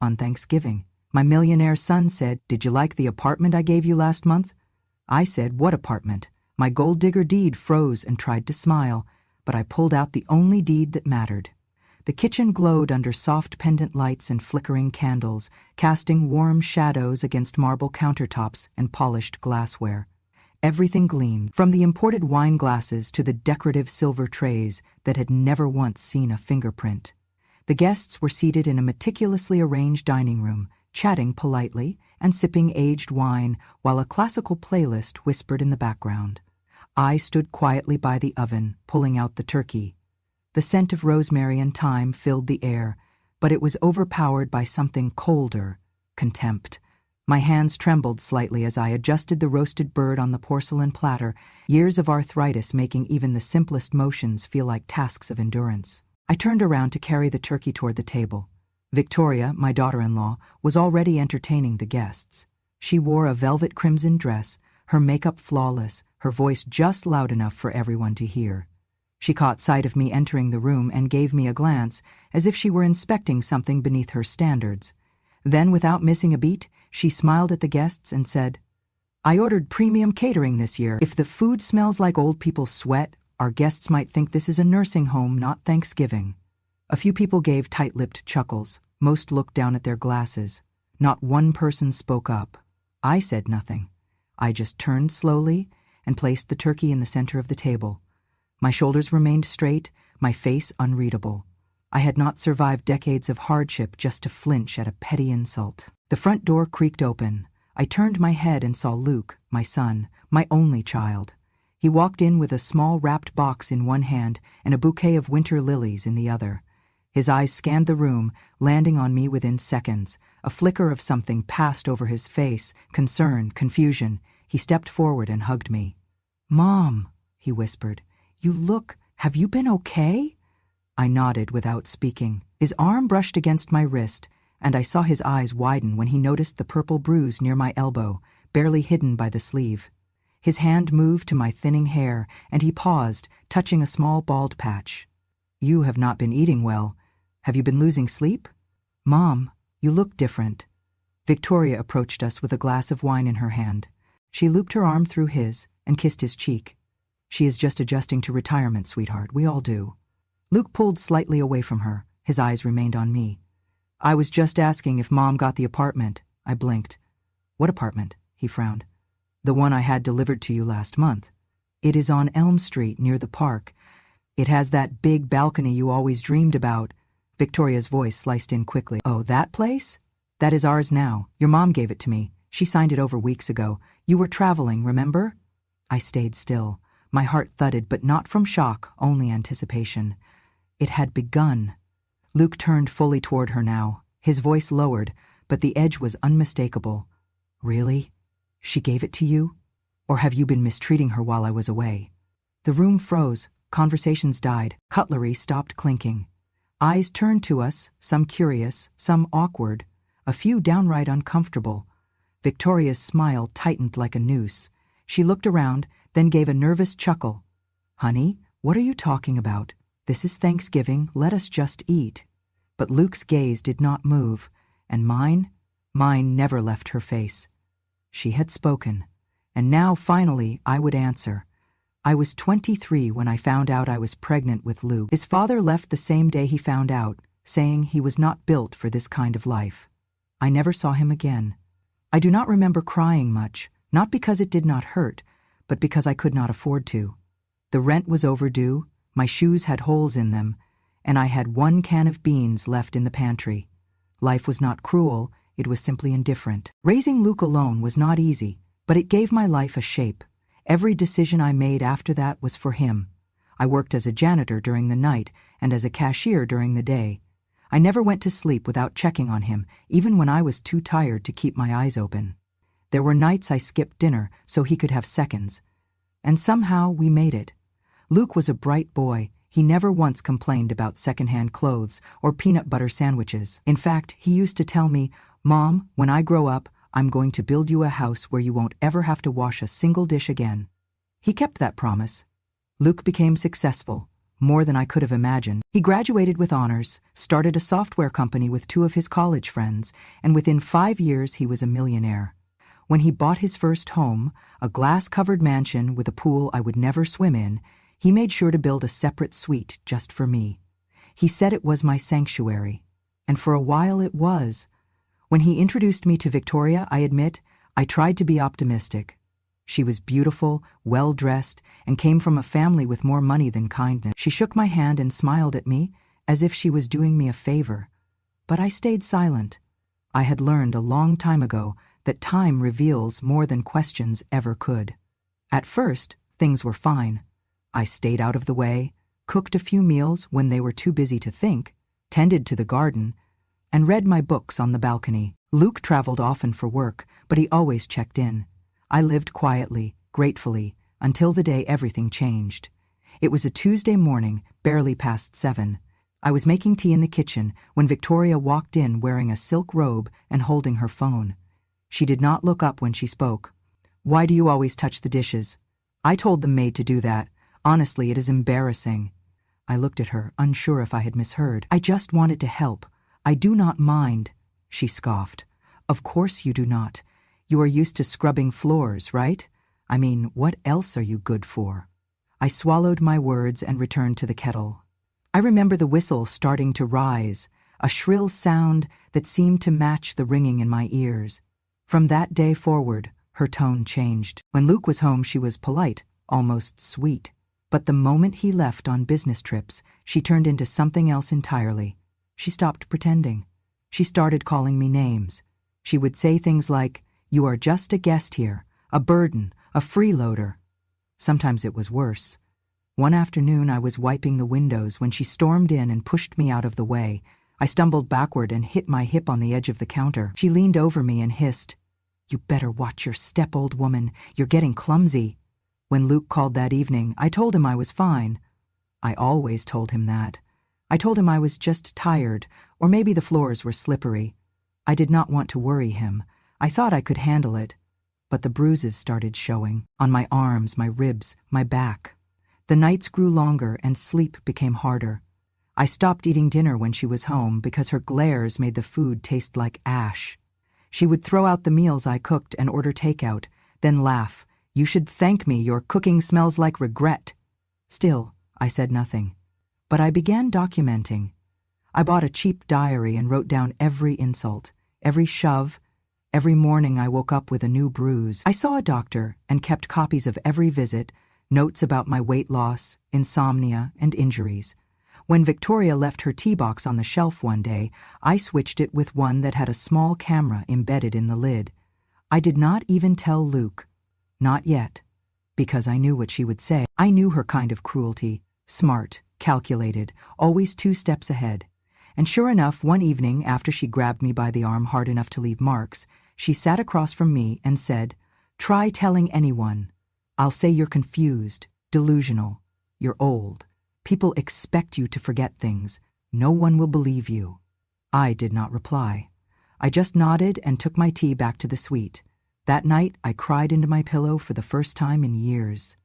On Thanksgiving, my millionaire son said, "Did you like the apartment I gave you last month?" I said, "What apartment?" My gold digger deed froze and tried to smile, but I pulled out the only deed that mattered. The kitchen glowed under soft pendant lights and flickering candles, casting warm shadows against marble countertops and polished glassware. Everything gleamed, from the imported wine glasses to the decorative silver trays that had never once seen a fingerprint. The guests were seated in a meticulously arranged dining room, chatting politely and sipping aged wine while a classical playlist whispered in the background. I stood quietly by the oven, pulling out the turkey. The scent of rosemary and thyme filled the air, but it was overpowered by something colder: contempt. My hands trembled slightly as I adjusted the roasted bird on the porcelain platter, years of arthritis making even the simplest motions feel like tasks of endurance. I turned around to carry the turkey toward the table. Victoria, my daughter-in-law, was already entertaining the guests. She wore a velvet crimson dress, her makeup flawless, her voice just loud enough for everyone to hear. She caught sight of me entering the room and gave me a glance, as if she were inspecting something beneath her standards. Then, without missing a beat, she smiled at the guests and said, "I ordered premium catering this year. If the food smells like old people's sweat, our guests might think this is a nursing home, not Thanksgiving." A few people gave tight-lipped chuckles. Most looked down at their glasses. Not one person spoke up. I said nothing. I just turned slowly and placed the turkey in the center of the table. My shoulders remained straight, my face unreadable. I had not survived decades of hardship just to flinch at a petty insult. The front door creaked open. I turned my head and saw Luke, my son, my only child. He walked in with a small wrapped box in one hand and a bouquet of winter lilies in the other. His eyes scanned the room, landing on me within seconds. A flicker of something passed over his face: concern, confusion. He stepped forward and hugged me. "Mom," he whispered, have you been okay?" I nodded without speaking. His arm brushed against my wrist, and I saw his eyes widen when he noticed the purple bruise near my elbow, barely hidden by the sleeve. His hand moved to my thinning hair, and he paused, touching a small bald patch. "You have not been eating well. Have you been losing sleep?" "Mom, you look different." Victoria approached us with a glass of wine in her hand. She looped her arm through his and kissed his cheek. "She is just adjusting to retirement, sweetheart. We all do." Luke pulled slightly away from her. His eyes remained on me. "I was just asking if Mom got the apartment." I blinked. "What apartment?" He frowned. "The one I had delivered to you last month. It is on Elm Street near the park. It has that big balcony you always dreamed about." Victoria's voice sliced in quickly. "Oh, that place? That is ours now. Your mom gave it to me. She signed it over weeks ago. You were traveling, remember?" I stayed still. My heart thudded, but not from shock, only anticipation. It had begun. Luke turned fully toward her now. His voice lowered, but the edge was unmistakable. "Really? She gave it to you? Or have you been mistreating her while I was away?" The room froze. Conversations died. Cutlery stopped clinking. Eyes turned to us, some curious, some awkward, a few downright uncomfortable. Victoria's smile tightened like a noose. She looked around, then gave a nervous chuckle. "Honey, what are you talking about? This is Thanksgiving, let us just eat." But Luke's gaze did not move, and mine never left her face. She had spoken, and now finally I would answer. I was 23 when I found out I was pregnant with Luke. His father left the same day he found out, saying he was not built for this kind of life. I never saw him again. I do not remember crying much, not because it did not hurt, but because I could not afford to. The rent was overdue, my shoes had holes in them, and I had one can of beans left in the pantry. Life was not cruel, it was simply indifferent. Raising Luke alone was not easy, but it gave my life a shape. Every decision I made after that was for him. I worked as a janitor during the night and as a cashier during the day. I never went to sleep without checking on him, even when I was too tired to keep my eyes open. There were nights I skipped dinner so he could have seconds. And somehow we made it. Luke was a bright boy. He never once complained about secondhand clothes or peanut butter sandwiches. In fact, he used to tell me, "Mom, when I grow up, I'm going to build you a house where you won't ever have to wash a single dish again." He kept that promise. Luke became successful, more than I could have imagined. He graduated with honors, started a software company with 2 of his college friends, and within 5 years he was a millionaire. When he bought his first home, a glass-covered mansion with a pool I would never swim in, he made sure to build a separate suite just for me. He said it was my sanctuary, and for a while it was. When he introduced me to Victoria, I admit, I tried to be optimistic. She was beautiful, well-dressed, and came from a family with more money than kindness. She shook my hand and smiled at me, as if she was doing me a favor. But I stayed silent. I had learned a long time ago that time reveals more than questions ever could. At first, things were fine. I stayed out of the way, cooked a few meals when they were too busy to think, tended to the garden, and read my books on the balcony. Luke traveled often for work, but he always checked in. I lived quietly, gratefully, until the day everything changed. It was a Tuesday morning, barely past 7. I was making tea in the kitchen when Victoria walked in wearing a silk robe and holding her phone. She did not look up when she spoke. "Why do you always touch the dishes?" "I told the maid to do that. Honestly, it is embarrassing." I looked at her, unsure if I had misheard. "I just wanted to help. I do not mind," she scoffed. "Of course you do not. You are used to scrubbing floors, right? I mean, what else are you good for?" I swallowed my words and returned to the kettle. I remember the whistle starting to rise, a shrill sound that seemed to match the ringing in my ears. From that day forward, her tone changed. When Luke was home, she was polite, almost sweet. But the moment he left on business trips, she turned into something else entirely. She stopped pretending. She started calling me names. She would say things like, "You are just a guest here, a burden, a freeloader." Sometimes it was worse. One afternoon I was wiping the windows when she stormed in and pushed me out of the way. I stumbled backward and hit my hip on the edge of the counter. She leaned over me and hissed, "You better watch your step, old woman. You're getting clumsy." When Luke called that evening, I told him I was fine. I always told him that. I told him I was just tired, or maybe the floors were slippery. I did not want to worry him. I thought I could handle it. But the bruises started showing, on my arms, my ribs, my back. The nights grew longer and sleep became harder. I stopped eating dinner when she was home because her glares made the food taste like ash. She would throw out the meals I cooked and order takeout, then laugh. "You should thank me, your cooking smells like regret." Still, I said nothing. But I began documenting. I bought a cheap diary and wrote down every insult, every shove. Every morning I woke up with a new bruise. I saw a doctor and kept copies of every visit, notes about my weight loss, insomnia, and injuries. When Victoria left her tea box on the shelf one day, I switched it with one that had a small camera embedded in the lid. I did not even tell Luke. Not yet. Because I knew what she would say. I knew her kind of cruelty. Smart, calculated, always 2 steps ahead. And sure enough, one evening, after she grabbed me by the arm hard enough to leave marks, she sat across from me and said, "Try telling anyone. I'll say you're confused, delusional. You're old. People expect you to forget things. No one will believe you." I did not reply. I just nodded and took my tea back to the suite. That night, I cried into my pillow for the first time in years.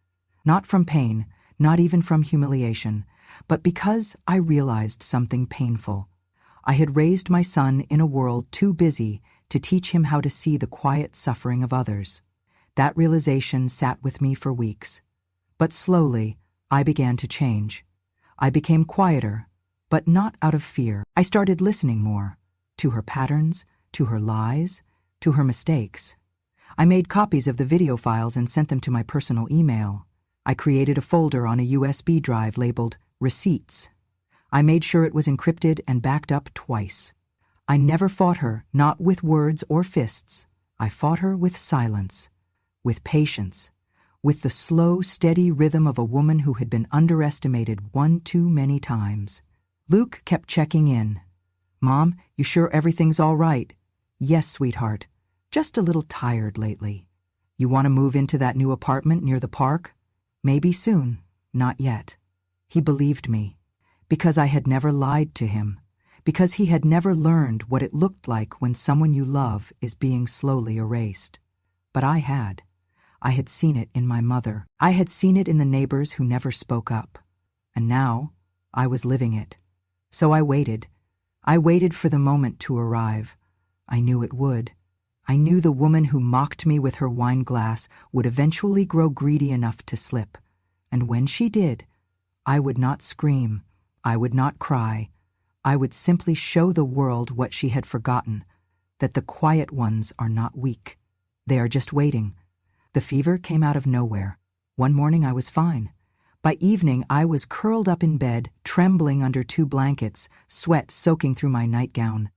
Not from pain, not even from humiliation, but because I realized something painful. I had raised my son in a world too busy to teach him how to see the quiet suffering of others. That realization sat with me for weeks. But slowly, I began to change. I became quieter, but not out of fear. I started listening more, to her patterns, to her lies, to her mistakes. I made copies of the video files and sent them to my personal email. I created a folder on a USB drive labeled Receipts. I made sure it was encrypted and backed up twice. I never fought her, not with words or fists. I fought her with silence, with patience, with the slow, steady rhythm of a woman who had been underestimated one too many times. Luke kept checking in. "Mom, you sure everything's all right?" "Yes, sweetheart. Just a little tired lately." "You want to move into that new apartment near the park?" "Maybe soon. Not yet." He believed me, because I had never lied to him, because he had never learned what it looked like when someone you love is being slowly erased. But I had. I had seen it in my mother. I had seen it in the neighbors who never spoke up. and now I was living it. So I waited. I waited for the moment to arrive. I knew it would. I knew the woman who mocked me with her wine glass would eventually grow greedy enough to slip. And when she did, I would not scream. I would not cry. I would simply show the world what she had forgotten, that the quiet ones are not weak. They are just waiting. The fever came out of nowhere. One morning I was fine. By evening I was curled up in bed, trembling under 2 blankets, sweat soaking through my nightgown.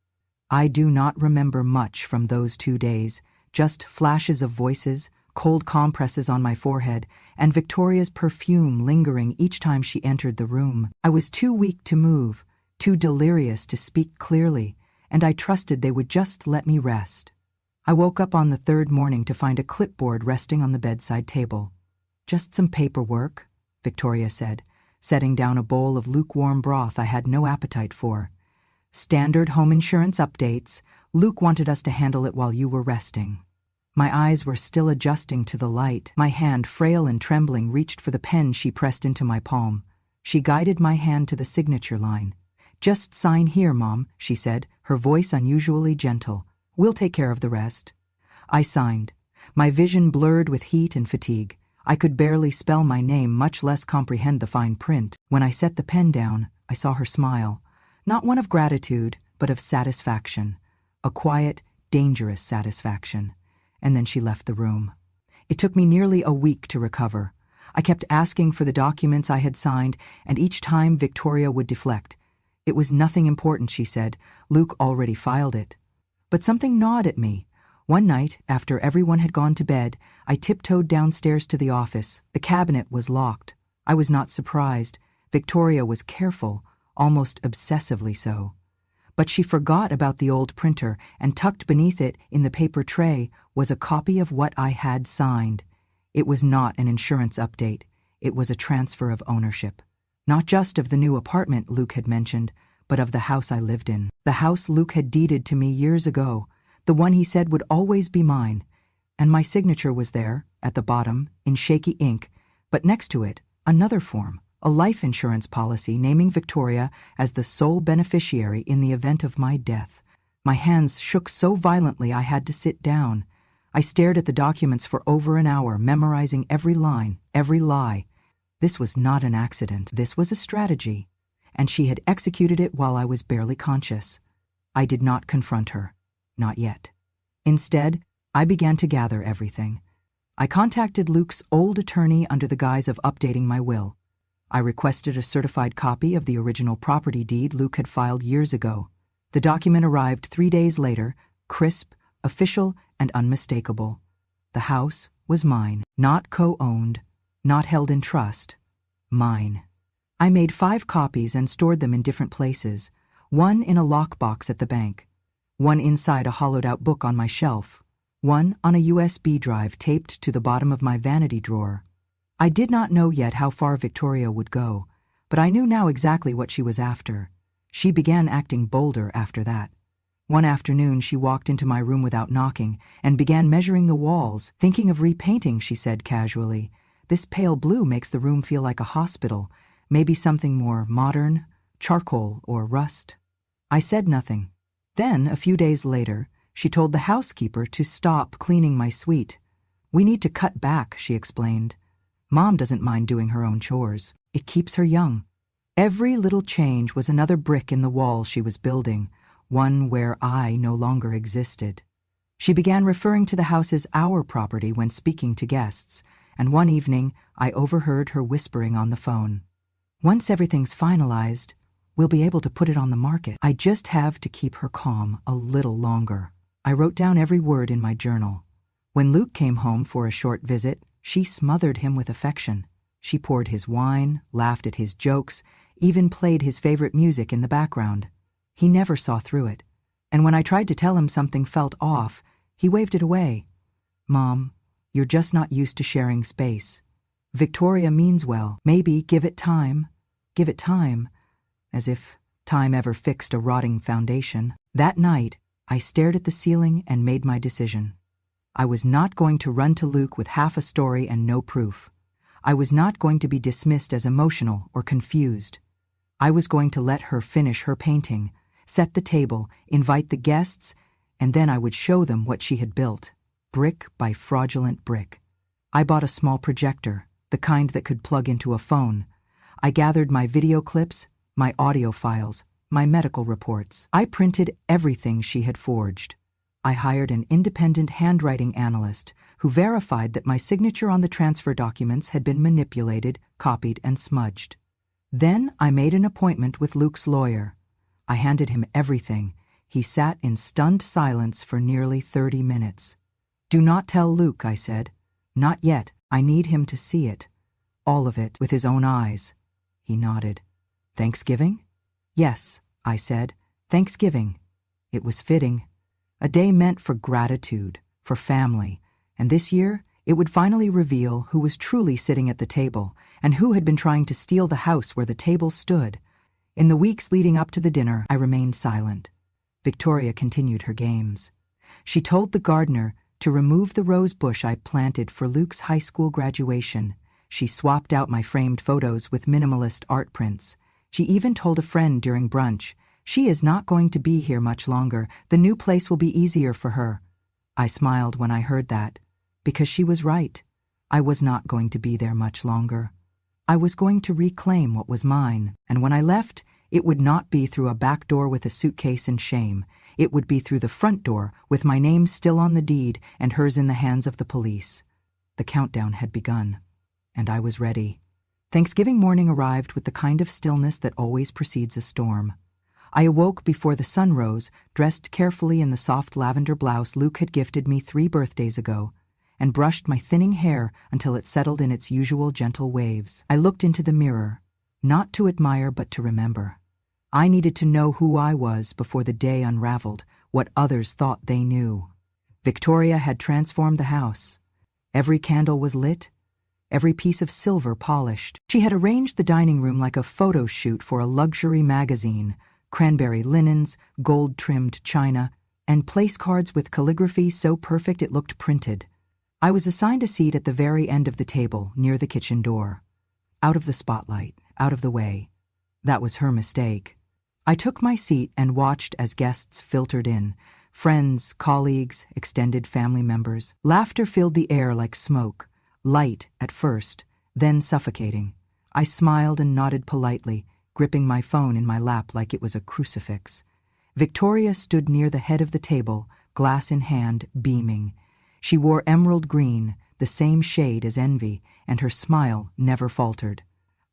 I do not remember much from those 2 days, just flashes of voices, cold compresses on my forehead, and Victoria's perfume lingering each time she entered the room. I was too weak to move, too delirious to speak clearly, and I trusted they would just let me rest. I woke up on the 3rd morning to find a clipboard resting on the bedside table. "Just some paperwork," Victoria said, setting down a bowl of lukewarm broth I had no appetite for. "Standard home insurance updates. Luke wanted us to handle it while you were resting." My eyes were still adjusting to the light. My hand, frail and trembling, reached for the pen she pressed into my palm. She guided my hand to the signature line. "Just sign here, Mom," she said, her voice unusually gentle. "We'll take care of the rest." I signed. My vision blurred with heat and fatigue. I could barely spell my name, much less comprehend the fine print. When I set the pen down, I saw her smile. Not one of gratitude, but of satisfaction. A quiet, dangerous satisfaction. And then she left the room. It took me nearly a week to recover. I kept asking for the documents I had signed, and each time Victoria would deflect. It was nothing important, she said. Luke already filed it. But something gnawed at me. One night, after everyone had gone to bed, I tiptoed downstairs to the office. The cabinet was locked. I was not surprised. Victoria was careful, almost obsessively so. But she forgot about the old printer, and tucked beneath it, in the paper tray, was a copy of what I had signed. It was not an insurance update. It was a transfer of ownership. Not just of the new apartment Luke had mentioned, but of the house I lived in. The house Luke had deeded to me years ago, the one he said would always be mine. And my signature was there, at the bottom, in shaky ink, but next to it, another form, a life insurance policy naming Victoria as the sole beneficiary in the event of my death. My hands shook so violently I had to sit down. I stared at the documents for over an hour, memorizing every line, every lie. This was not an accident. This was a strategy, and she had executed it while I was barely conscious. I did not confront her. Not yet. Instead, I began to gather everything. I contacted Luke's old attorney under the guise of updating my will. I requested a certified copy of the original property deed Luke had filed years ago. The document arrived 3 days later, crisp, official, and unmistakable. The house was mine, not co-owned, not held in trust. Mine. I made 5 copies and stored them in different places, one in a lockbox at the bank, one inside a hollowed-out book on my shelf, one on a USB drive taped to the bottom of my vanity drawer. I did not know yet how far Victoria would go, but I knew now exactly what she was after. She began acting bolder after that. One afternoon she walked into my room without knocking and began measuring the walls. "Thinking of repainting," she said casually. "This pale blue makes the room feel like a hospital. Maybe something more modern, charcoal or rust." I said nothing. Then, a few days later, she told the housekeeper to stop cleaning my suite. "We need to cut back," she explained. "Mom doesn't mind doing her own chores. It keeps her young." Every little change was another brick in the wall she was building, one where I no longer existed. She began referring to the house as our property when speaking to guests, and one evening I overheard her whispering on the phone. "Once everything's finalized, we'll be able to put it on the market." I just have to keep her calm a little longer. I wrote down every word in my journal. When Luke came home for a short visit, she smothered him with affection. She poured his wine, laughed at his jokes, even played his favorite music in the background. He never saw through it, and when I tried to tell him something felt off, he waved it away. "Mom, you're just not used to sharing space. Victoria means well. Maybe give it time. Give it time." As if time ever fixed a rotting foundation. That night, I stared at the ceiling and made my decision. I was not going to run to Luke with half a story and no proof. I was not going to be dismissed as emotional or confused. I was going to let her finish her painting, set the table, invite the guests, and then I would show them what she had built, brick by fraudulent brick. I bought a small projector, the kind that could plug into a phone. I gathered my video clips, my audio files, my medical reports. I printed everything she had forged. I hired an independent handwriting analyst who verified that my signature on the transfer documents had been manipulated, copied, and smudged. Then I made an appointment with Luke's lawyer. I handed him everything. He sat in stunned silence for nearly 30 minutes. "Do not tell Luke," I said. "Not yet. I need him to see it. All of it, with his own eyes." He nodded. "Thanksgiving?" "Yes," I said. "Thanksgiving." It was fitting. A day meant for gratitude, for family, and this year it would finally reveal who was truly sitting at the table and who had been trying to steal the house where the table stood. In the weeks leading up to the dinner, I remained silent. Victoria continued her games. She told the gardener to remove the rose bush I planted for Luke's high school graduation. She swapped out my framed photos with minimalist art prints. She even told a friend during brunch, "She is not going to be here much longer. The new place will be easier for her." I smiled when I heard that, because she was right. I was not going to be there much longer. I was going to reclaim what was mine, and when I left, it would not be through a back door with a suitcase and shame. It would be through the front door with my name still on the deed and hers in the hands of the police. The countdown had begun, and I was ready. Thanksgiving morning arrived with the kind of stillness that always precedes a storm. I awoke before the sun rose, dressed carefully in the soft lavender blouse Luke had gifted me 3 birthdays ago, and brushed my thinning hair until it settled in its usual gentle waves. I looked into the mirror, not to admire but to remember. I needed to know who I was before the day unraveled, what others thought they knew. Victoria had transformed the house. Every candle was lit, every piece of silver polished. She had arranged the dining room like a photo shoot for a luxury magazine, cranberry linens, gold-trimmed china, and place cards with calligraphy so perfect it looked printed. I was assigned a seat at the very end of the table, near the kitchen door. Out of the spotlight, out of the way. That was her mistake. I took my seat and watched as guests filtered in. Friends, colleagues, extended family members. Laughter filled the air like smoke. Light at first, then suffocating. I smiled and nodded politely, gripping my phone in my lap like it was a crucifix. Victoria stood near the head of the table, glass in hand, beaming. She wore emerald green, the same shade as envy, and her smile never faltered.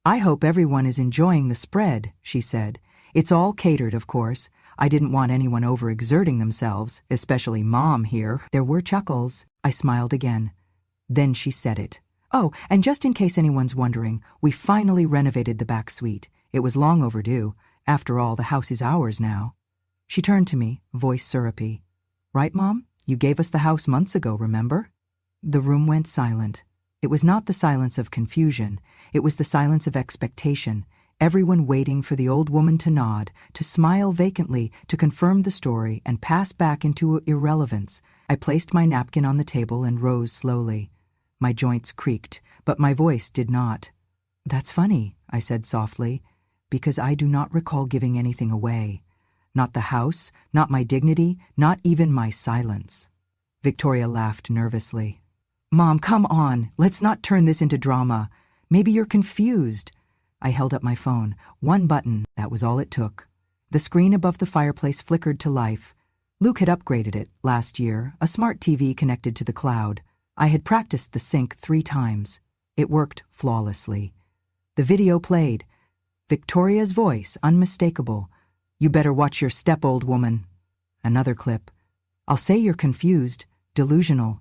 "I hope everyone is enjoying the spread," she said. "It's all catered, of course. I didn't want anyone overexerting themselves, especially Mom here." There were chuckles. I smiled again. Then she said it. "Oh, and just in case anyone's wondering, we finally renovated the back suite. It was long overdue. After all, the house is ours now." She turned to me, voice syrupy. "Right, Mom? You gave us the house months ago, remember?" The room went silent. It was not the silence of confusion. It was the silence of expectation, everyone waiting for the old woman to nod, to smile vacantly, to confirm the story and pass back into irrelevance. I placed my napkin on the table and rose slowly. My joints creaked, but my voice did not. "That's funny," I said softly, "because I do not recall giving anything away. Not the house, not my dignity, not even my silence." Victoria laughed nervously. "Mom, come on. Let's not turn this into drama. Maybe you're confused." I held up my phone. One button, that was all it took. The screen above the fireplace flickered to life. Luke had upgraded it last year, a smart TV connected to the cloud. I had practiced the sync 3 times. It worked flawlessly. The video played. Victoria's voice, unmistakable. "You better watch your step, old woman." Another clip. "I'll say you're confused, delusional.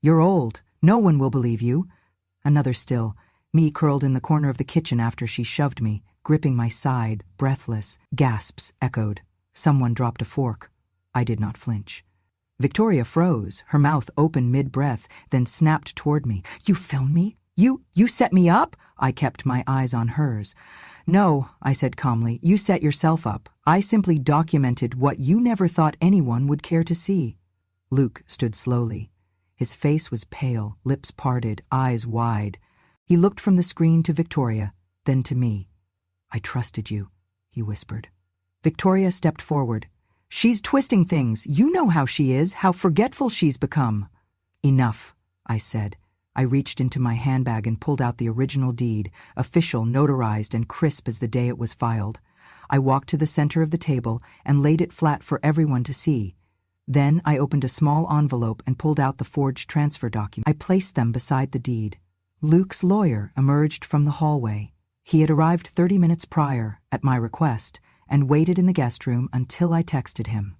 You're old. No one will believe you." Another still. Me curled in the corner of the kitchen after she shoved me, gripping my side, breathless. Gasps echoed. Someone dropped a fork. I did not flinch. Victoria froze, her mouth open mid-breath, then snapped toward me. "You filmed me? You set me up?" I kept my eyes on hers. "No," I said calmly, "you set yourself up. I simply documented what you never thought anyone would care to see." Luke stood slowly. His face was pale, lips parted, eyes wide. He looked from the screen to Victoria, then to me. "I trusted you," he whispered. Victoria stepped forward. "She's twisting things. You know how she is, how forgetful she's become." "Enough," I said. I reached into my handbag and pulled out the original deed, official, notarized, and crisp as the day it was filed. I walked to the center of the table and laid it flat for everyone to see. Then I opened a small envelope and pulled out the forged transfer document. I placed them beside the deed. Luke's lawyer emerged from the hallway. He had arrived 30 minutes prior, at my request, and waited in the guest room until I texted him.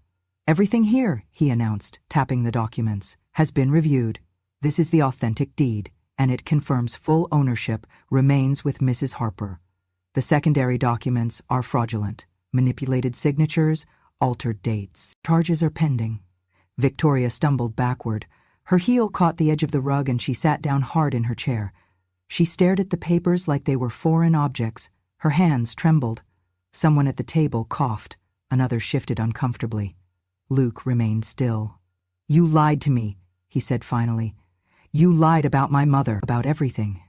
"Everything here," he announced, tapping the documents, "has been reviewed. This is the authentic deed, and it confirms full ownership remains with Mrs. Harper. The secondary documents are fraudulent, manipulated signatures, altered dates. Charges are pending." Victoria stumbled backward. Her heel caught the edge of the rug and she sat down hard in her chair. She stared at the papers like they were foreign objects. Her hands trembled. Someone at the table coughed. Another shifted uncomfortably. Luke remained still. "You lied to me," he said finally. "You lied about my mother, about everything."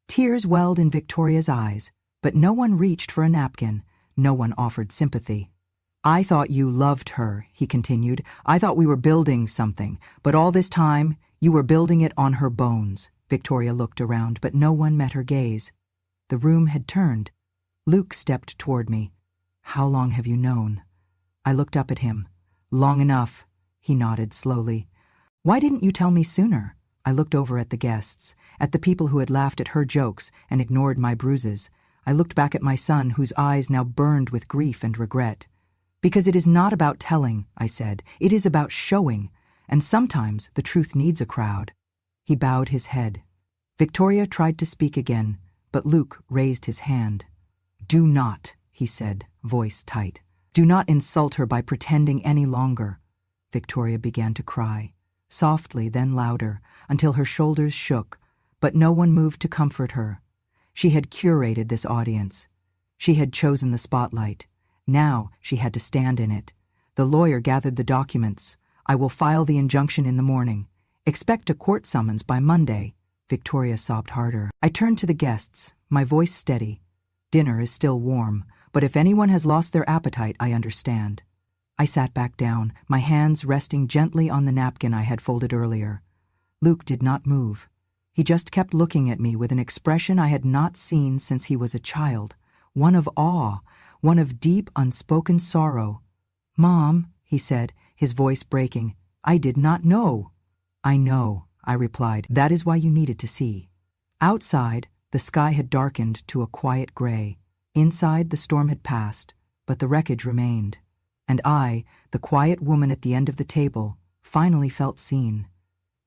Tears welled in Victoria's eyes, but no one reached for a napkin. No one offered sympathy. "I thought you loved her," he continued. "I thought we were building something, but all this time you were building it on her bones." Victoria looked around, but no one met her gaze. The room had turned. Luke stepped toward me. "How long have you known?" I looked up at him. "Long enough," he nodded slowly. "Why didn't you tell me sooner?" I looked over at the guests, at the people who had laughed at her jokes and ignored my bruises. I looked back at my son, whose eyes now burned with grief and regret. "Because it is not about telling," I said. "It is about showing, and sometimes the truth needs a crowd." He bowed his head. Victoria tried to speak again, but Luke raised his hand. "Do not," he said, voice tight. "Do not insult her by pretending any longer." Victoria began to cry, softly then louder, until her shoulders shook, but no one moved to comfort her. She had curated this audience. She had chosen the spotlight. Now she had to stand in it. The lawyer gathered the documents. "I will file the injunction in the morning. Expect a court summons by Monday." Victoria sobbed harder. I turned to the guests, my voice steady. "Dinner is still warm, but if anyone has lost their appetite, I understand." I sat back down, my hands resting gently on the napkin I had folded earlier. Luke did not move. He just kept looking at me with an expression I had not seen since he was a child, one of awe, one of deep, unspoken sorrow. "Mom," he said, his voice breaking, "I did not know." "I know," I replied. "That is why you needed to see." Outside, the sky had darkened to a quiet gray. Inside, the storm had passed, but the wreckage remained. And I, the quiet woman at the end of the table, finally felt seen.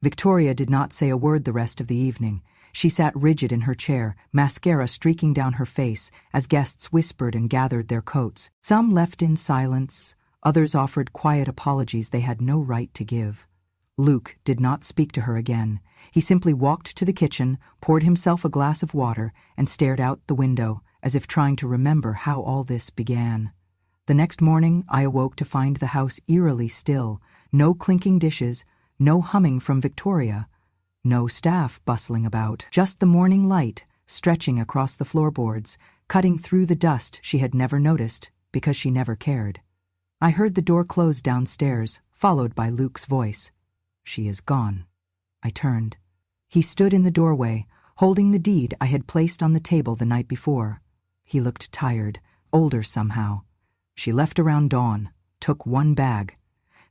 Victoria did not say a word the rest of the evening. She sat rigid in her chair, mascara streaking down her face, as guests whispered and gathered their coats. Some left in silence, others offered quiet apologies they had no right to give. Luke did not speak to her again. He simply walked to the kitchen, poured himself a glass of water, and stared out the window, as if trying to remember how all this began. The next morning, I awoke to find the house eerily still, no clinking dishes, no humming from Victoria, no staff bustling about, just the morning light stretching across the floorboards, cutting through the dust she had never noticed because she never cared. I heard the door close downstairs, followed by Luke's voice. "She is gone." I turned. He stood in the doorway, holding the deed I had placed on the table the night before. He looked tired, older somehow. "She left around dawn, took one bag,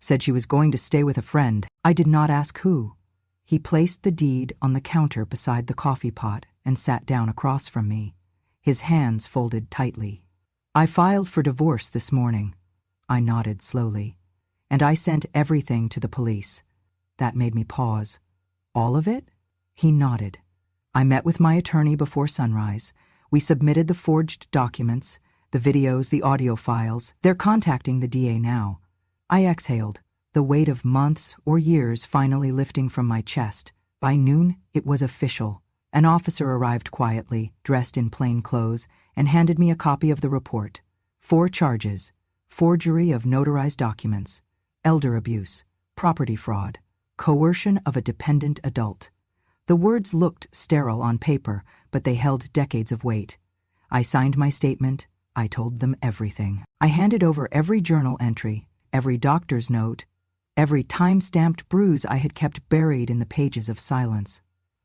said she was going to stay with a friend. I did not ask who." He placed the deed on the counter beside the coffee pot and sat down across from me, his hands folded tightly. "I filed for divorce this morning." I nodded slowly. "And I sent everything to the police." That made me pause. "All of it?" He nodded. "I met with my attorney before sunrise. We submitted the forged documents, the videos, the audio files. They're contacting the DA now." I exhaled, the weight of months or years finally lifting from my chest. By noon, it was official. An officer arrived quietly, dressed in plain clothes, and handed me a copy of the report. 4 charges: forgery of notarized documents, elder abuse, property fraud, coercion of a dependent adult. The words looked sterile on paper, but they held decades of weight. I signed my statement. I told them everything. I handed over every journal entry, every doctor's note, every time-stamped bruise I had kept buried in the pages of silence.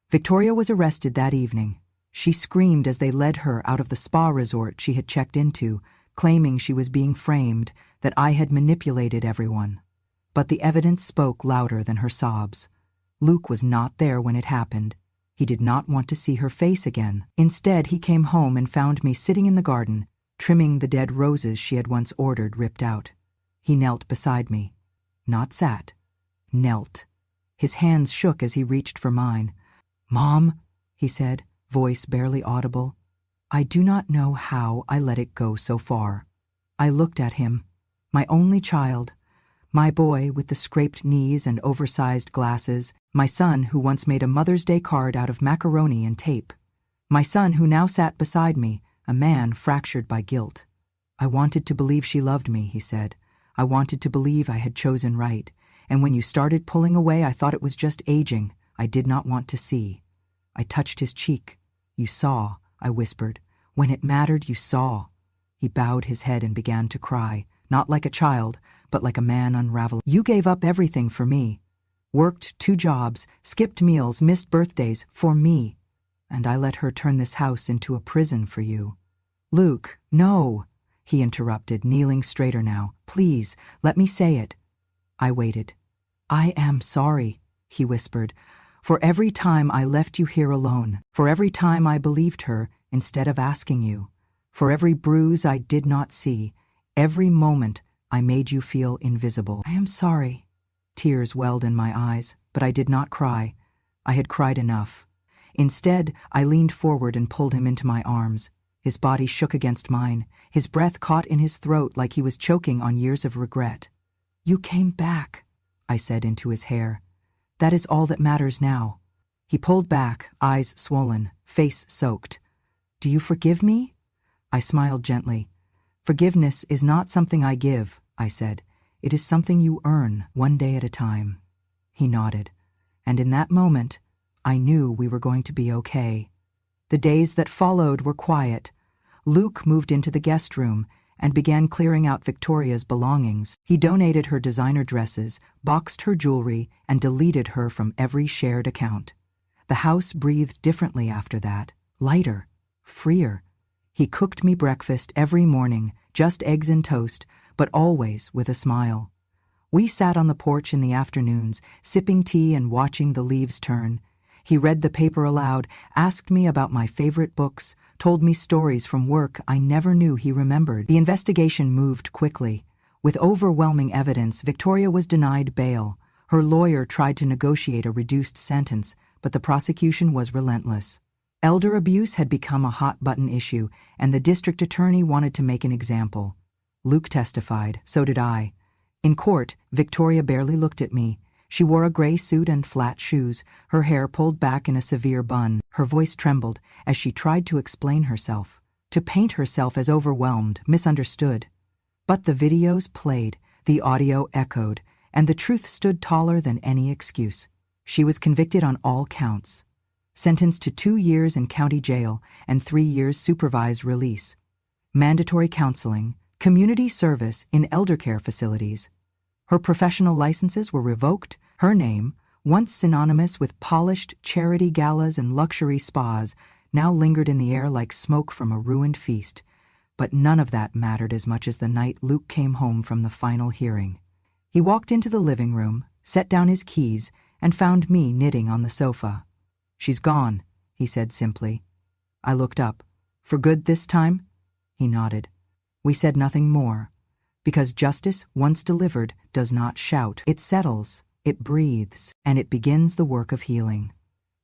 Victoria was arrested that evening. She screamed as they led her out of the spa resort she had checked into, claiming she was being framed, that I had manipulated everyone. But the evidence spoke louder than her sobs. Luke was not there when it happened. He did not want to see her face again. Instead, he came home and found me sitting in the garden, trimming the dead roses she had once ordered ripped out. He knelt beside me. Not sat. Knelt. His hands shook as he reached for mine. "Mom," he said, voice barely audible. I do not know how I let it go so far. I looked at him, my only child, my boy with the scraped knees and oversized glasses, my son who once made a Mother's Day card out of macaroni and tape, my son who now sat beside me, a man fractured by guilt. "I wanted to believe she loved me," he said. "I wanted to believe I had chosen right, and when you started pulling away I thought it was just aging. I did not want to see." I touched his cheek. "You saw," I whispered. "When it mattered, you saw." He bowed his head and began to cry, not like a child, but like a man unraveling. "You gave up everything for me. Worked 2 jobs, skipped meals, missed birthdays, for me. And I let her turn this house into a prison for you." "Luke, no," he interrupted, kneeling straighter now. "Please, let me say it." I waited. "I am sorry," he whispered, "for every time I left you here alone, for every time I believed her instead of asking you, for every bruise I did not see, every moment I made you feel invisible. I am sorry." Tears welled in my eyes, but I did not cry. I had cried enough. Instead, I leaned forward and pulled him into my arms. His body shook against mine, his breath caught in his throat like he was choking on years of regret. "You came back," I said into his hair. "That is all that matters now." He pulled back, eyes swollen, face soaked. "Do you forgive me?" I smiled gently. "Forgiveness is not something I give," I said. "It is something you earn, one day at a time." He nodded, and in that moment, I knew we were going to be okay. The days that followed were quiet. Luke moved into the guest room and began clearing out Victoria's belongings. He donated her designer dresses, boxed her jewelry, and deleted her from every shared account. The house breathed differently after that, lighter, freer. He cooked me breakfast every morning, just eggs and toast, but always with a smile. We sat on the porch in the afternoons, sipping tea and watching the leaves turn. He read the paper aloud, asked me about my favorite books, told me stories from work I never knew he remembered. The investigation moved quickly. With overwhelming evidence, Victoria was denied bail. Her lawyer tried to negotiate a reduced sentence, but the prosecution was relentless. Elder abuse had become a hot-button issue, and the district attorney wanted to make an example. Luke testified, so did I. In court, Victoria barely looked at me. She wore a gray suit and flat shoes, her hair pulled back in a severe bun. Her voice trembled as she tried to explain herself, to paint herself as overwhelmed, misunderstood. But the videos played, the audio echoed, and the truth stood taller than any excuse. She was convicted on all counts. Sentenced to 2 years in county jail and 3 years supervised release. Mandatory counseling, community service in elder care facilities. Her professional licenses were revoked. Her name, once synonymous with polished charity galas and luxury spas, now lingered in the air like smoke from a ruined feast. But none of that mattered as much as the night Luke came home from the final hearing. He walked into the living room, set down his keys, and found me knitting on the sofa. "She's gone," he said simply. I looked up. "For good this time?" He nodded. We said nothing more. Because justice, once delivered, does not shout. It settles, it breathes, and it begins the work of healing.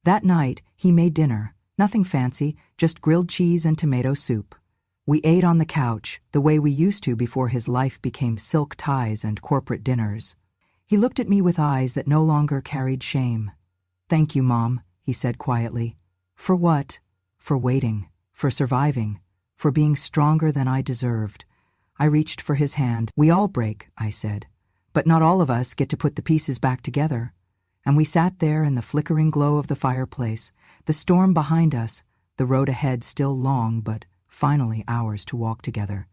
That night, he made dinner. Nothing fancy, just grilled cheese and tomato soup. We ate on the couch, the way we used to before his life became silk ties and corporate dinners. He looked at me with eyes that no longer carried shame. "Thank you, Mom," he said quietly. "For what?" "For waiting, for surviving, for being stronger than I deserved." I reached for his hand. "We all break," I said. "But not all of us get to put the pieces back together." And we sat there in the flickering glow of the fireplace, the storm behind us, the road ahead still long but finally ours to walk together.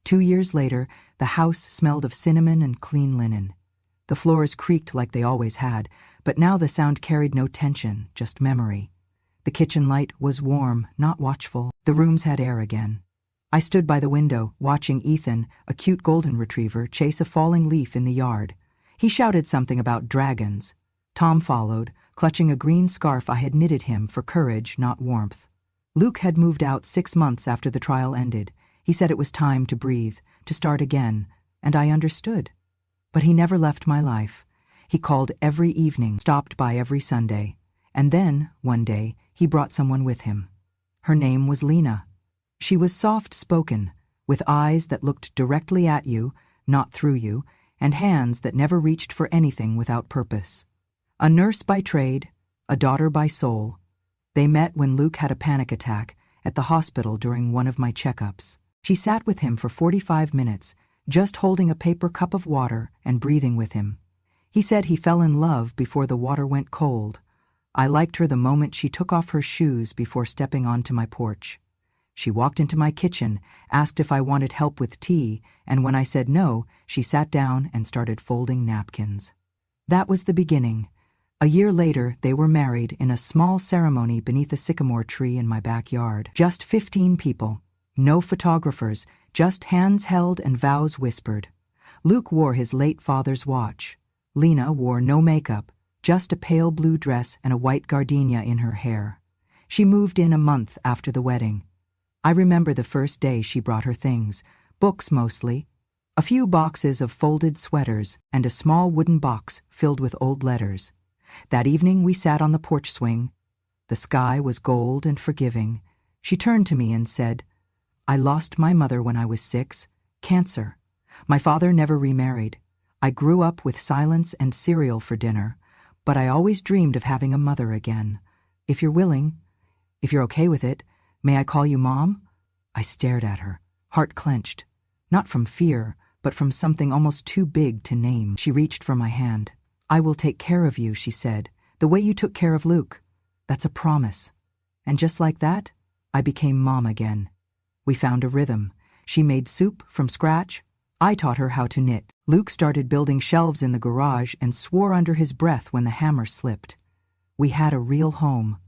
2 years later, the house smelled of cinnamon and clean linen. The floors creaked like they always had, but now the sound carried no tension, just memory. The kitchen light was warm, not watchful. The rooms had air again. I stood by the window, watching Ethan, a cute golden retriever, chase a falling leaf in the yard. He shouted something about dragons. Tom followed, clutching a green scarf I had knitted him for courage, not warmth. Luke had moved out 6 months after the trial ended. He said it was time to breathe, to start again, and I understood. But he never left my life. He called every evening, stopped by every Sunday. And then, one day, he brought someone with him. Her name was Lena. She was soft-spoken, with eyes that looked directly at you, not through you, and hands that never reached for anything without purpose. A nurse by trade, a daughter by soul. They met when Luke had a panic attack at the hospital during one of my checkups. She sat with him for 45 minutes, just holding a paper cup of water and breathing with him. He said he fell in love before the water went cold. I liked her the moment she took off her shoes before stepping onto my porch. She walked into my kitchen, asked if I wanted help with tea, and when I said no, she sat down and started folding napkins. That was the beginning. A year later, they were married in a small ceremony beneath a sycamore tree in my backyard. Just 15 people. No photographers, just hands held and vows whispered. Luke wore his late father's watch. Lena wore no makeup, just a pale blue dress and a white gardenia in her hair. She moved in a month after the wedding. I remember the first day she brought her things, books mostly, a few boxes of folded sweaters, and a small wooden box filled with old letters. That evening we sat on the porch swing. The sky was gold and forgiving. She turned to me and said, "I lost my mother when I was 6, cancer. My father never remarried. I grew up with silence and cereal for dinner, but I always dreamed of having a mother again. If you're willing, if you're okay with it, may I call you Mom?" I stared at her, heart clenched, not from fear, but from something almost too big to name. She reached for my hand. "I will take care of you," she said, "the way you took care of Luke. That's a promise." And just like that, I became Mom again. We found a rhythm. She made soup from scratch. I taught her how to knit. Luke started building shelves in the garage and swore under his breath when the hammer slipped. We had a real home.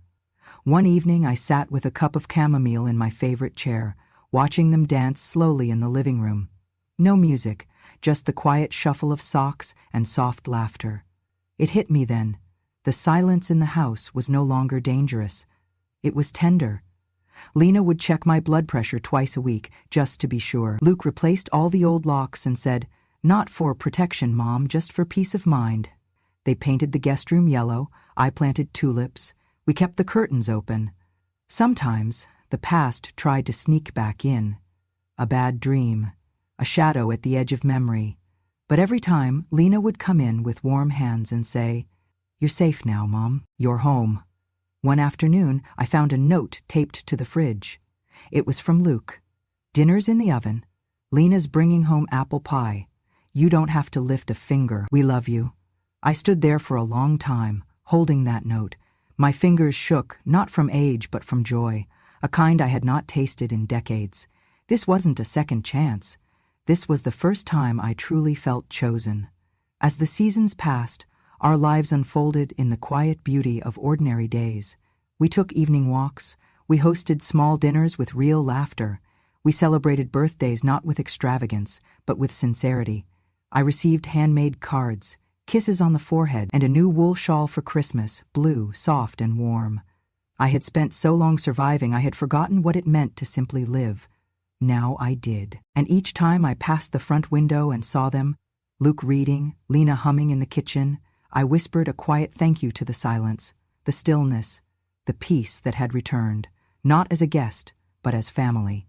One evening I sat with a cup of chamomile in my favorite chair, watching them dance slowly in the living room. No music, just the quiet shuffle of socks and soft laughter. It hit me then. The silence in the house was no longer dangerous. It was tender. Lena would check my blood pressure twice a week, just to be sure. Luke replaced all the old locks and said, "Not for protection, Mom, just for peace of mind." They painted the guest room yellow. I planted tulips. We kept the curtains open. Sometimes the past tried to sneak back in. A bad dream, a shadow at the edge of memory. But every time, Lena would come in with warm hands and say, "You're safe now, Mom. You're home." One afternoon, I found a note taped to the fridge. It was from Luke. "Dinner's in the oven. Lena's bringing home apple pie. You don't have to lift a finger. We love you." I stood there for a long time, holding that note. My fingers shook, not from age but from joy, a kind I had not tasted in decades. This wasn't a second chance. This was the first time I truly felt chosen. As the seasons passed, our lives unfolded in the quiet beauty of ordinary days. We took evening walks. We hosted small dinners with real laughter. We celebrated birthdays not with extravagance, but with sincerity. I received handmade cards, kisses on the forehead, and a new wool shawl for Christmas, blue, soft, and warm. I had spent so long surviving I had forgotten what it meant to simply live. Now I did. And each time I passed the front window and saw them, Luke reading, Lena humming in the kitchen, I whispered a quiet thank you to the silence, the stillness, the peace that had returned, not as a guest, but as family.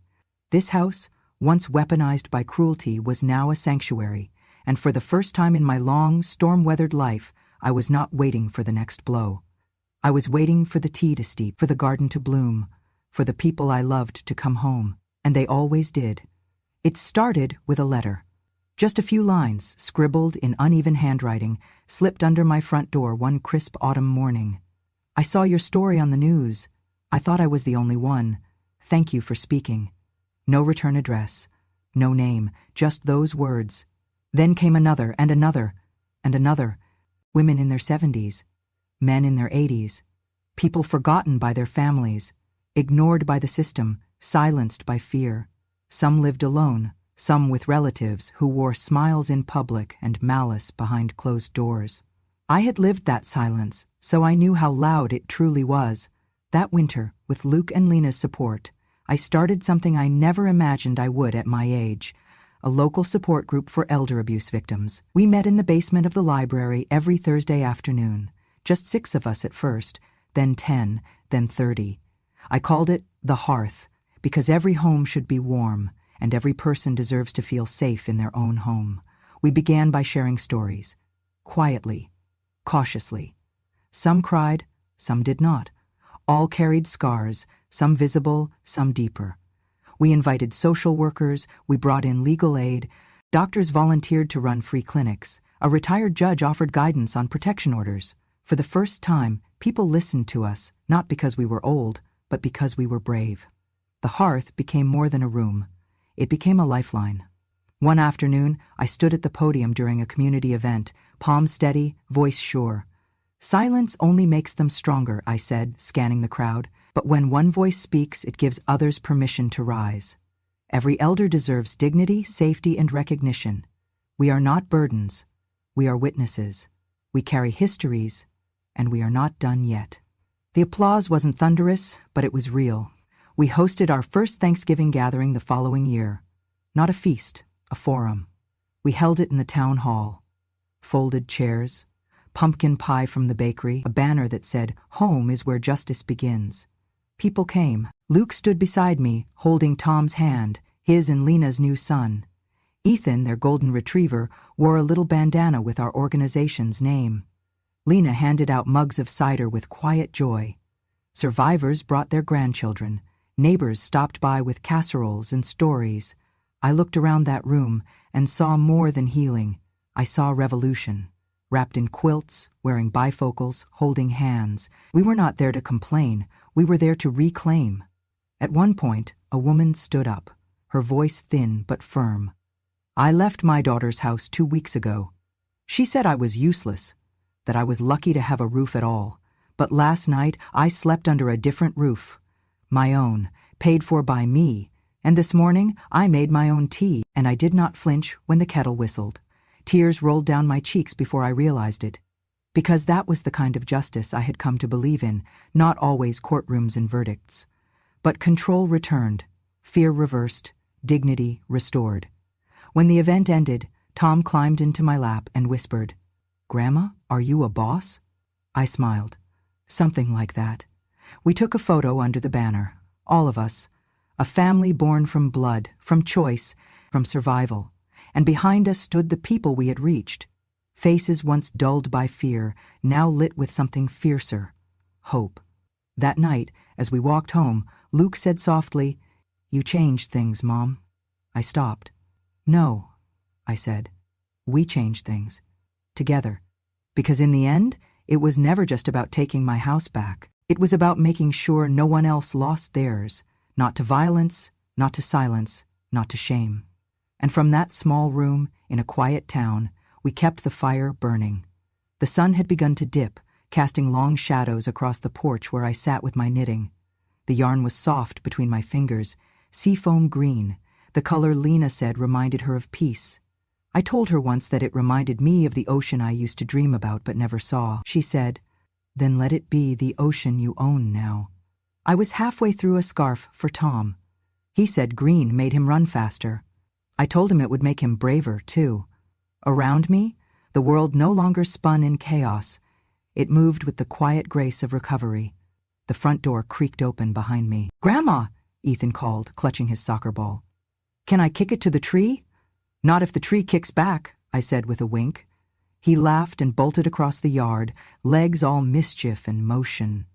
This house, once weaponized by cruelty, was now a sanctuary, and for the first time in my long, storm-weathered life, I was not waiting for the next blow. I was waiting for the tea to steep, for the garden to bloom, for the people I loved to come home, and they always did. It started with a letter. Just a few lines, scribbled in uneven handwriting, slipped under my front door one crisp autumn morning. I saw your story on the news. I thought I was the only one. Thank you for speaking. No return address. No name, just those words. Then came another and another and another. Women in their 70s. Men in their 80s. People forgotten by their families. Ignored by the system. Silenced by fear. Some lived alone. Some with relatives who wore smiles in public and malice behind closed doors. I had lived that silence, so I knew how loud it truly was. That winter, with Luke and Lena's support, I started something I never imagined I would at my age, a local support group for elder abuse victims. We met in the basement of the library every Thursday afternoon, just 6 of us at first, then 10, then 30. I called it the Hearth, because every home should be warm, and every person deserves to feel safe in their own home. We began by sharing stories, quietly, cautiously. Some cried, some did not. All carried scars, some visible, some deeper. We invited social workers, we brought in legal aid, doctors volunteered to run free clinics, a retired judge offered guidance on protection orders. For the first time, people listened to us, not because we were old, but because we were brave. The Hearth became more than a room. It became a lifeline. One afternoon, I stood at the podium during a community event, palm steady, voice sure. Silence only makes them stronger, I said, scanning the crowd. But when one voice speaks, it gives others permission to rise. Every elder deserves dignity, safety, and recognition. We are not burdens. We are witnesses. We carry histories, and we are not done yet. The applause wasn't thunderous, but it was real. We hosted our first Thanksgiving gathering the following year. Not a feast, a forum. We held it in the town hall. Folded chairs, pumpkin pie from the bakery, a banner that said, "Home is where justice begins." People came. Luke stood beside me, holding Tom's hand, his and Lena's new son. Ethan, their golden retriever, wore a little bandana with our organization's name. Lena handed out mugs of cider with quiet joy. Survivors brought their grandchildren. Neighbors stopped by with casseroles and stories. I looked around that room and saw more than healing. I saw revolution. Wrapped in quilts, wearing bifocals, holding hands. We were not there to complain. We were there to reclaim. At one point, a woman stood up, her voice thin but firm. I left my daughter's house 2 weeks ago. She said I was useless, that I was lucky to have a roof at all. But last night, I slept under a different roof. My own, paid for by me, and this morning I made my own tea, and I did not flinch when the kettle whistled. Tears rolled down my cheeks before I realized it. Because that was the kind of justice I had come to believe in, not always courtrooms and verdicts. But control returned, fear reversed, dignity restored. When the event ended, Tom climbed into my lap and whispered, "Grandma, are you a boss?" I smiled. Something like that. We took a photo under the banner, all of us, a family born from blood, from choice, from survival, and behind us stood the people we had reached, faces once dulled by fear, now lit with something fiercer, hope. That night, as we walked home, Luke said softly, "You changed things, Mom." I stopped. "No," I said. "We changed things. Together. Because in the end, it was never just about taking my house back. It was about making sure no one else lost theirs, not to violence, not to silence, not to shame." And from that small room, in a quiet town, we kept the fire burning. The sun had begun to dip, casting long shadows across the porch where I sat with my knitting. The yarn was soft between my fingers, seafoam green, the color Lena said reminded her of peace. I told her once that it reminded me of the ocean I used to dream about but never saw. She said, "Then let it be the ocean you own now." I was halfway through a scarf for Tom. He said green made him run faster. I told him it would make him braver, too. Around me, the world no longer spun in chaos. It moved with the quiet grace of recovery. The front door creaked open behind me. "Grandma!" Ethan called, clutching his soccer ball. "Can I kick it to the tree?" "Not if the tree kicks back," I said with a wink. He laughed and bolted across the yard, legs all mischief and motion.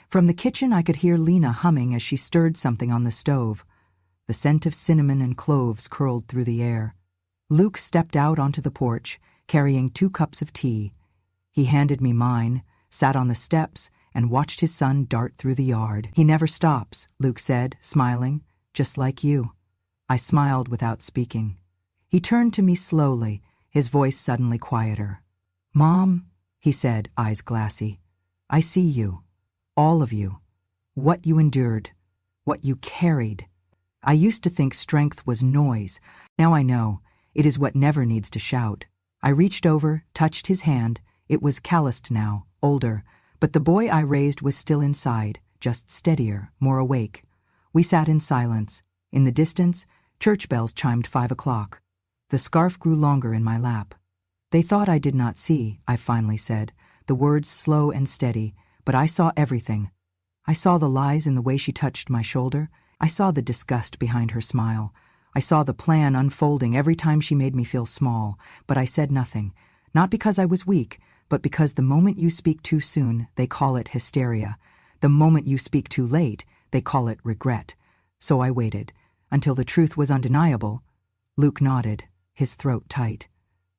From the kitchen I could hear Lena humming as she stirred something on the stove. The scent of cinnamon and cloves curled through the air. Luke stepped out onto the porch, carrying 2 cups of tea. He handed me mine, sat on the steps, and watched his son dart through the yard. "He never stops," Luke said, smiling, "just like you." I smiled without speaking. He turned to me slowly, his voice suddenly quieter. "Mom," he said, eyes glassy, "I see you. All of you. What you endured. What you carried. I used to think strength was noise. Now I know. It is what never needs to shout." I reached over, touched his hand. It was calloused now, older, but the boy I raised was still inside, just steadier, more awake. We sat in silence. In the distance, church bells chimed 5 o'clock. The scarf grew longer in my lap. "They thought I did not see," I finally said, the words slow and steady, but I saw everything. I saw the lies in the way she touched my shoulder. I saw the disgust behind her smile. I saw the plan unfolding every time she made me feel small, but I said nothing, not because I was weak, but because the moment you speak too soon, they call it hysteria. The moment you speak too late, they call it regret. So I waited, until the truth was undeniable. Luke nodded, his throat tight.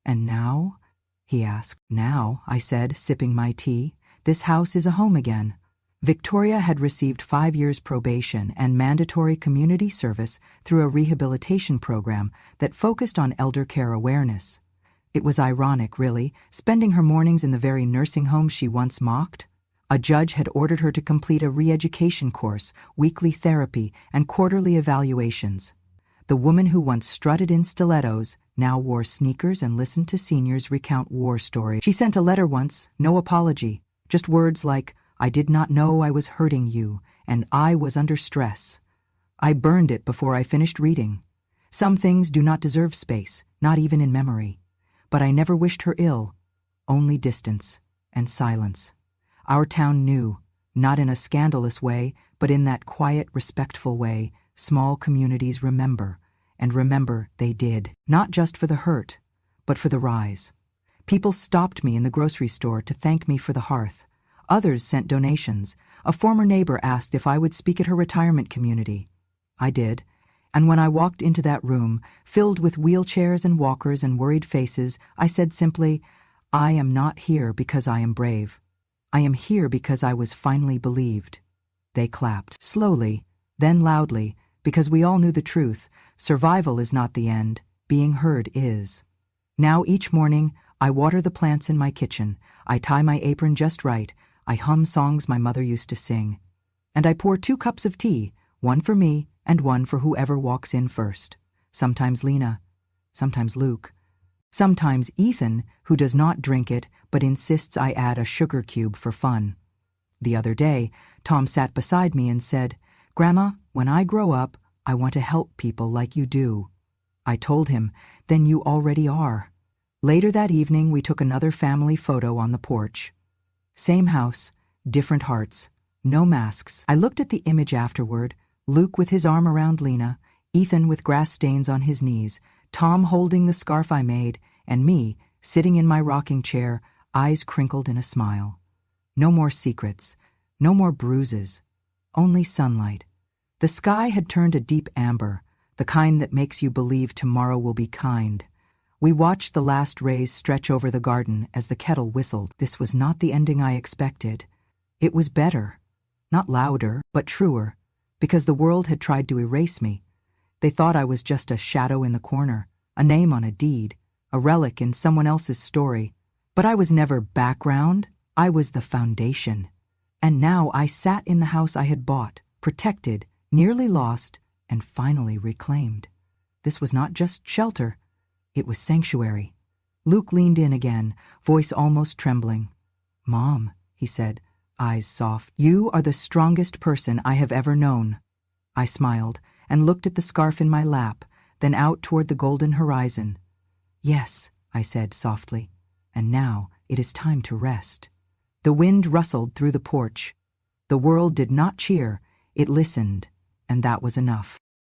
"And now?" he asked. "Now," I said, sipping my tea, "this house is a home again." Victoria had received 5 years probation and mandatory community service through a rehabilitation program that focused on elder care awareness. It was ironic, really, spending her mornings in the very nursing home she once mocked. A judge had ordered her to complete a re-education course, weekly therapy, and quarterly evaluations. The woman who once strutted in stilettos now wore sneakers and listened to seniors recount war stories. She sent a letter once, no apology, just words like, "I did not know I was hurting you, and I was under stress." I burned it before I finished reading. Some things do not deserve space, not even in memory. But I never wished her ill, only distance and silence. Our town knew, not in a scandalous way, but in that quiet, respectful way small communities remember, and remember they did, not just for the hurt, but for the rise. People stopped me in the grocery store to thank me for the hearth. Others sent donations. A former neighbor asked if I would speak at her retirement community. I did, and when I walked into that room, filled with wheelchairs and walkers and worried faces, I said simply, "I am not here because I am brave. I am here because I was finally believed." They clapped, slowly, then loudly, because we all knew the truth. Survival is not the end, being heard is. Now each morning, I water the plants in my kitchen, I tie my apron just right, I hum songs my mother used to sing. And I pour 2 cups of tea, one for me and one for whoever walks in first. Sometimes Lena, sometimes Luke, sometimes Ethan, who does not drink it but insists I add a sugar cube for fun. The other day, Tom sat beside me and said, "Grandma, when I grow up, I want to help people like you do." I told him, "Then you already are." Later that evening, we took another family photo on the porch. Same house, different hearts, no masks. I looked at the image afterward, Luke with his arm around Lena, Ethan with grass stains on his knees, Tom holding the scarf I made, and me, sitting in my rocking chair, eyes crinkled in a smile. No more secrets, no more bruises, only sunlight. The sky had turned a deep amber, the kind that makes you believe tomorrow will be kind. We watched the last rays stretch over the garden as the kettle whistled. This was not the ending I expected. It was better. Not louder, but truer, because the world had tried to erase me. They thought I was just a shadow in the corner, a name on a deed, a relic in someone else's story. But I was never background. I was the foundation. And now I sat in the house I had bought, protected, nearly lost, and finally reclaimed. This was not just shelter. It was sanctuary. Luke leaned in again, voice almost trembling. "Mom," he said, eyes soft, "you are the strongest person I have ever known." I smiled and looked at the scarf in my lap, then out toward the golden horizon. "Yes," I said softly, "and now it is time to rest." The wind rustled through the porch. The world did not cheer, it listened, and that was enough.